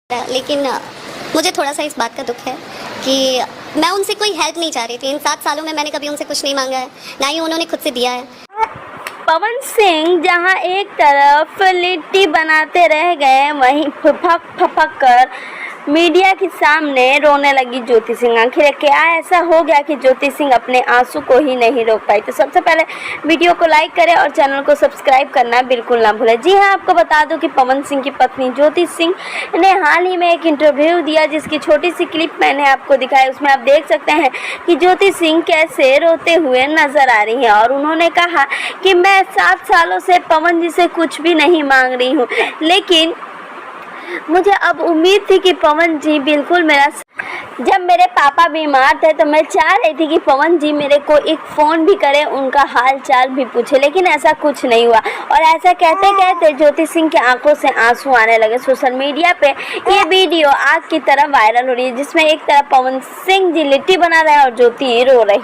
लेकिन मुझे थोड़ा सा इस बात का दुख है कि मैं उनसे कोई हेल्प नहीं चाह रही थी। इन 7 सालों में मैंने कभी उनसे कुछ नहीं मांगा है, ना ही उन्होंने खुद से दिया है। पवन सिंह जहां एक तरफ लिट्टी बनाते रह गए, वहीं फपक फपक कर मीडिया के सामने रोने लगी ज्योति सिंह। आखिर क्या ऐसा हो गया कि ज्योति सिंह अपने आंसू को ही नहीं रोक पाई? तो सबसे पहले वीडियो को लाइक करें और चैनल को सब्सक्राइब करना बिल्कुल ना भूलें। जी हां, आपको बता दूं कि पवन सिंह की पत्नी ज्योति सिंह ने हाल ही में एक इंटरव्यू दिया, जिसकी छोटी सी क्लिप मैंने आपको दिखाई। उसमें आप देख सकते हैं कि ज्योति सिंह कैसे रोते हुए नजर आ रही है और उन्होंने कहा कि मैं 7 सालों से पवन जी से कुछ भी नहीं मांग रही हूँ, लेकिन मुझे अब उम्मीद थी कि पवन जी बिल्कुल मेरा, जब मेरे पापा बीमार थे तो मैं चाह रही थी कि पवन जी मेरे को एक फ़ोन भी करें, उनका हाल चाल भी पूछे, लेकिन ऐसा कुछ नहीं हुआ। और ऐसा कहते कहते ज्योति सिंह की आंखों से आंसू आने लगे। सोशल मीडिया पे ये वीडियो आग की तरह वायरल हो रही है, जिसमें एक तरफ पवन सिंह जी लिट्टी बना रहे हैं और ज्योति रो रही।